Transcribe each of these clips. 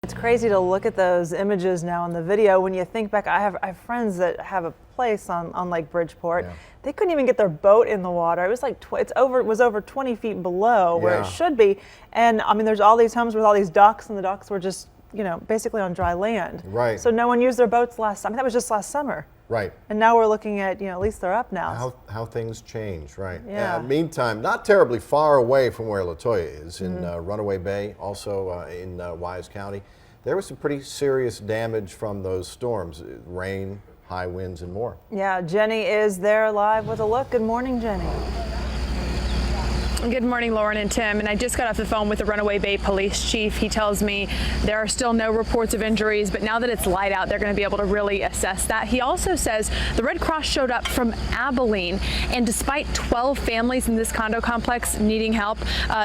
It's crazy to look at those images now in the video. When you think back, I have friends that have a place on Lake Bridgeport. Yeah. They couldn't even get their boat in the water. It was like it was over 20 feet below where it should be. And I mean, there's all these homes with all these docks, and the docks were just, you know, basically on dry land. Right. So no one used their boats last summer. That was just last summer. Right. And now we're looking at, you know, at least they're up now. How things change, right? Yeah. Meantime, not terribly far away from where LaToya is, in Runaway Bay, also in Wise County, there was some pretty serious damage from those storms, rain, high winds, and more. Yeah, Jenny is there live with a look. Good morning, Jenny. Good morning, Lauren and Tim. And I just got off the phone with the Runaway Bay police chief. He tells me there are still no reports of injuries, but now that it's light out, they're going to be able to really assess that. He also says the Red Cross showed up from Abilene, and despite 12 families in this condo complex needing help,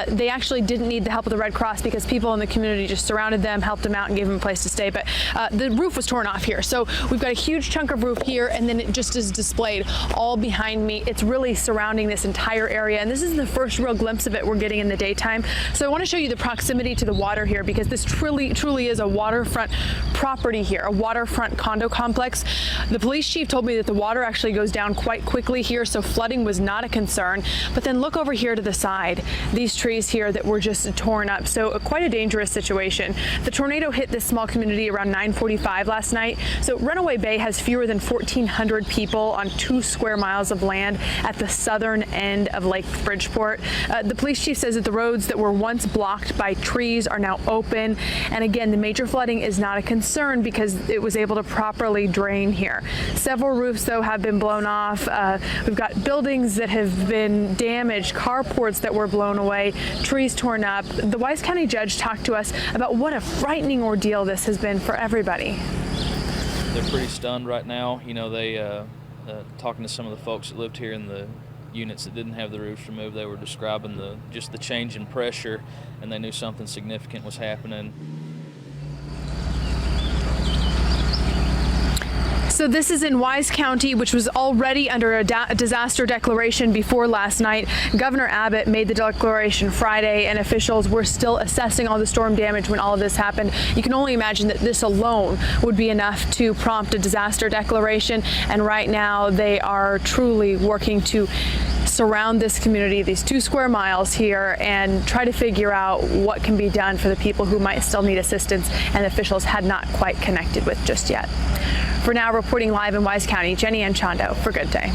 they actually didn't need the help of the Red Cross because people in the community just surrounded them, helped them out, and gave them a place to stay. But the roof was torn off here. So we've got a huge chunk of roof here, and then it just is displayed all behind me. It's really surrounding this entire area, and this is the first real glimpse of it we're getting in the daytime. So I want to show you the proximity to the water here, because this truly is a waterfront property here, a waterfront condo complex. The police chief told me that the water actually goes down quite quickly here, so flooding was not a concern. But then look over here to the side, these trees here that were just torn up. So quite a dangerous situation. The tornado hit this small community around 9:45 last night. So Runaway Bay has fewer than 1,400 people on 2 square miles of land at the southern end of Lake Bridgeport. The police chief says that the roads that were once blocked by trees are now open. And again, the major flooding is not a concern because it was able to properly drain here. Several roofs, though, have been blown off. We've got buildings that have been damaged, carports that were blown away, trees torn up. The Wise County judge talked to us about what a frightening ordeal this has been for everybody. They're pretty stunned right now. You know, they talking to some of the folks that lived here in the units that didn't have the roofs removed, they were describing just the change in pressure, and they knew something significant was happening. So this is in Wise County, which was already under a disaster declaration before last night. Governor Abbott made the declaration Friday, and officials were still assessing all the storm damage when all of this happened. You can only imagine that this alone would be enough to prompt a disaster declaration. And right now they are truly working to surround this community, these 2 square miles here, and try to figure out what can be done for the people who might still need assistance and officials had not quite connected with just yet. For now, reporting live in Wise County, Jenny Anchondo for Good Day.